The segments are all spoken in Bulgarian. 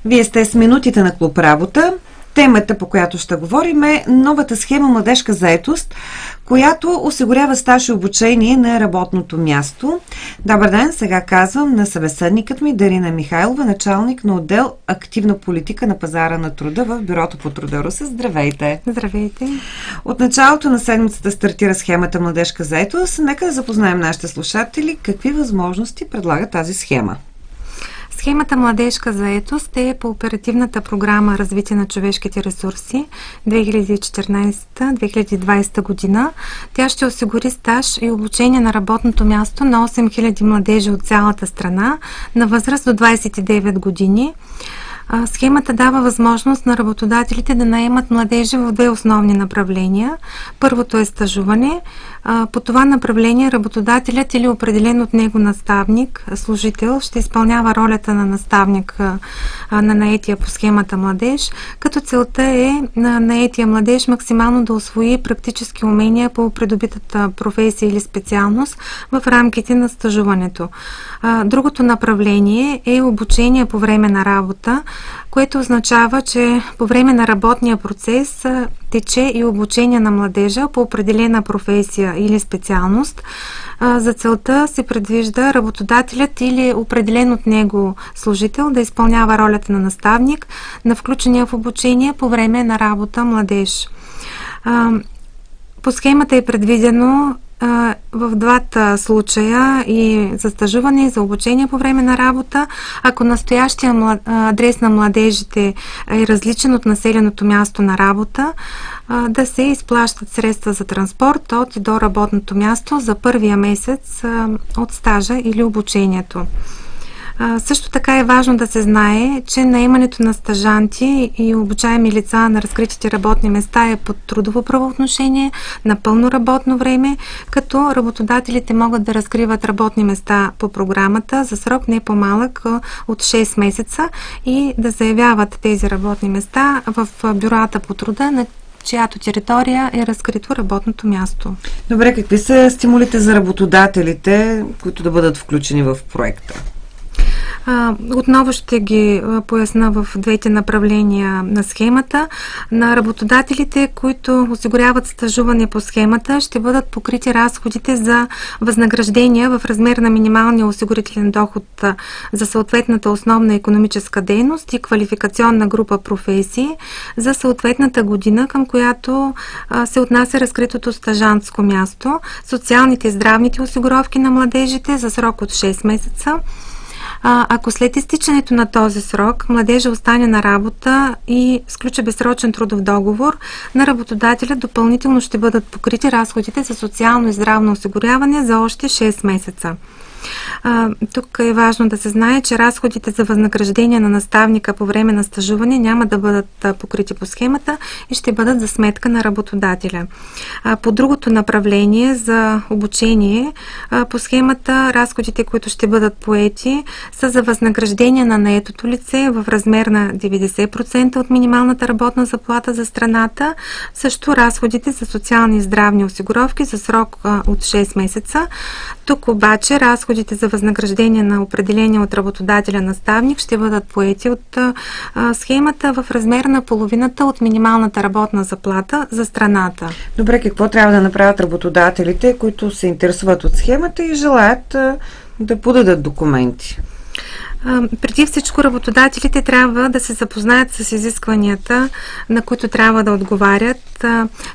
Вие сте с минутите на Клуб Работа. Темата, по която ще говорим, е новата схема младежка заетост, която осигурява стаж и обучение на работното място. Добър ден, сега казвам на събеседникът ми Дарина Михайлова, началник на отдел активна политика на пазара на труда в Бюрото по труда Русе. Здравейте! Здравейте! От началото на седмицата стартира схемата младежка заетост. Нека да запознаем нашите слушатели какви възможности предлага тази схема. Схемата младежка заетост е по оперативната програма Развитие на човешките ресурси 2014-2020 година. Тя ще осигури стаж и обучение на работното място на 8000 младежи от цялата страна на възраст до 29 години. Схемата дава възможност на работодателите да наемат младежи в две основни направления. Първото е стажуване. По това направление работодателят или определен от него наставник, служител, ще изпълнява ролята на наставник на наетия по схемата младеж, като целта е на наетия младеж максимално да усвои практически умения по придобитата професия или специалност в рамките на стажуването. Другото направление е обучение по време на работа, което означава, че по време на работния процес тече и обучение на младежа по определена професия или специалност. За целта се предвижда работодателят или определен от него служител да изпълнява ролята на наставник на включения в обучение по време на работа младеж. По схемата е предвидено в двата случая и за стажуване и за обучение по време на работа, ако настоящия адрес на младежите е различен от населеното място на работа, да се изплащат средства за транспорт от и до работното място за първия месец от стажа или обучението. Също така е важно да се знае, че наемането на стажанти и обучаеми лица на разкритите работни места е под трудово правоотношение на пълно работно време, като работодателите могат да разкриват работни места по програмата за срок не по-малък от 6 месеца и да заявяват тези работни места в бюрата по труда, на чиято територия е разкрито работното място. Добре, какви са стимулите за работодателите, които да бъдат включени в проекта? Отново ще ги поясна в двете направления на схемата. На работодателите, които осигуряват стажуване по схемата, ще бъдат покрити разходите за възнаграждения в размер на минималния осигурителен доход за съответната основна икономическа дейност и квалификационна група професии за съответната година, към която се отнася разкритото стажантско място, социалните и здравните осигуровки на младежите за срок от 6 месеца. Ако след изтичането на този срок младежа остане на работа и сключи безсрочен трудов договор, на работодателя допълнително ще бъдат покрити разходите за социално и здравно осигуряване за още 6 месеца. Тук е важно да се знае, че разходите за възнаграждение на наставника по време на стажуване няма да бъдат покрити по схемата и ще бъдат за сметка на работодателя. По другото направление за обучение, по схемата разходите, които ще бъдат поети, са за възнаграждение на наетото лице в размер на 90% от минималната работна заплата за страната, също разходите за социални и здравни осигуровки за срок от 6 месеца. Тук обаче разходите за възнаграждение на определения от работодателя наставник ще бъдат поети от схемата в размер на половината от минималната работна заплата за страната. Добре, какво трябва да направят работодателите, които се интересуват от схемата и желаят да подадат документи? Преди всичко работодателите трябва да се запознаят с изискванията, на които трябва да отговарят,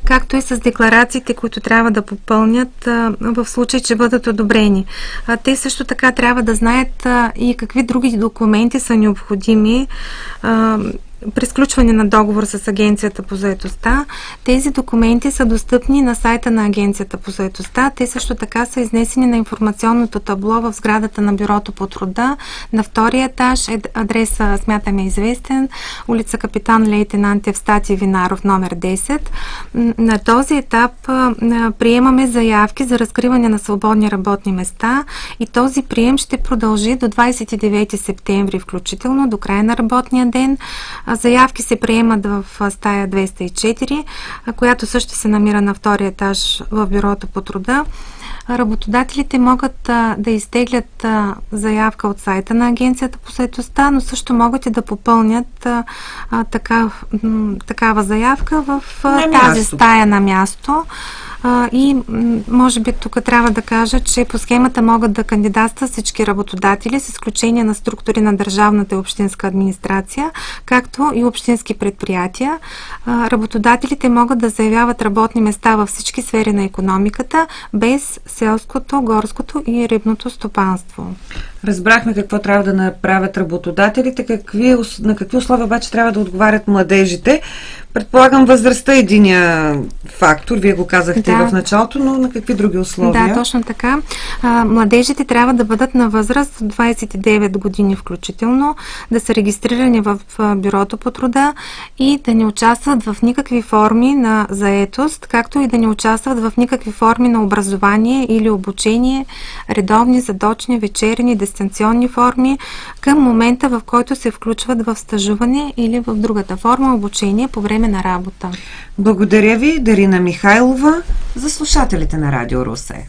както и с декларациите, които трябва да попълнят в случай, че бъдат одобрени. Те също така трябва да знаят и какви други документи са необходими при сключване на договор с Агенцията по заетостта. Тези документи са достъпни на сайта на Агенцията по заетостта. Те също така са изнесени на информационното табло в сградата на Бюрото по труда. На втория етаж адреса смятаме известен, улица Капитан Лейтенант Евстатий Винаров, номер 10. На този етап приемаме заявки за разкриване на свободни работни места и този прием ще продължи до 29 септември включително, до края на работния ден. Заявки се приемат в стая 204, която също се намира на втория етаж в Бюрото по труда. Работодателите могат да изтеглят заявка от сайта на Агенцията по заетостта, но също могат и да попълнят такава заявка в тази стая на място. И може би тук трябва да кажа, че по схемата могат да кандидатстват всички работодатели, с изключение на структури на държавната и общинска администрация, както и общински предприятия. Работодателите могат да заявяват работни места във всички сфери на икономиката, без селското, горското и рибното стопанство. Разбрахме какво трябва да направят работодателите, на какви условия обаче трябва да отговарят младежите. Предполагам, възрастта е единия фактор, вие го казахте в началото, но на какви други условия? Да, точно така. Младежите трябва да бъдат на възраст от 29 години включително, да са регистрирани в бюрото по труда и да не участват в никакви форми на заетост, както и да не участват в никакви форми на образование или обучение, редовни, задочни, вечерни, дистанционни форми, към момента, в който се включват в стажуване или в другата форма обучение по време на работа. Благодаря ви, Дарина Михайлова, за слушателите на Радио Русе.